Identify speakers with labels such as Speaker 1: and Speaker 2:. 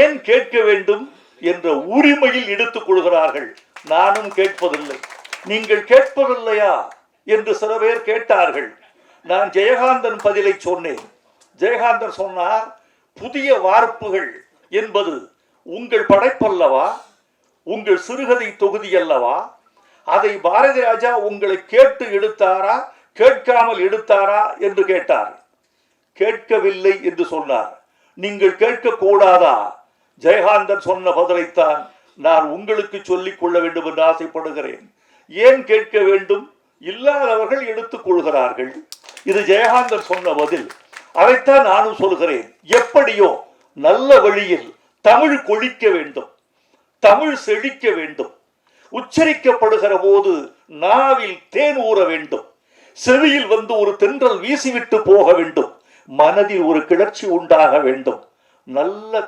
Speaker 1: ஏன் கேட்க வேண்டும் என்ற உரிமையில் எடுத்துக் கொள்கிறார்கள். நானும் கேட்பதில்லை. நீங்கள் கேட்பதில்லையா என்று சில பேர் கேட்டார்கள். நான் ஜெயகாந்தன் பதிலை சொன்னேன். ஜெயகாந்தன் சொன்னார், புதிய வார்ப்புகள் என்பது உங்கள் படைப்பல்லவா, உங்கள் சிறுகதை தொகுதி அல்லவா? அதை பாரதி ராஜா உங்களை கேட்டு எடுத்தாரா, கேட்காமல் எடுத்தாரா என்று கேட்டார். கேட்கவில்லை என்று சொன்னார். நீங்கள் கேட்க கூடாதா? ஜெயகாந்தன் சொன்ன பதிலைத்தான் நான் உங்களுக்கு சொல்லிக் கொள்ள வேண்டும் என்று ஆசைப்படுகிறேன். ஏன் கேட்க வேண்டும்? இல்லாதவர்கள் எடுத்துக் கொள்கிறார்கள். இது ஜெயகாந்தன் சொன்ன பதில். அதைத்தான் நானும் சொல்கிறேன். எப்படியோ நல்ல வழியில் தமிழ் கொழிக்க வேண்டும், தமிழ் செழிக்க வேண்டும். உச்சரிக்கப்படுகிற போது நாவில் தேன் ஊற வேண்டும், செவியில் வந்து ஒரு தென்றல் வீசிவிட்டு போக வேண்டும், மனதில் ஒரு கிளர்ச்சி உண்டாக வேண்டும். நல்ல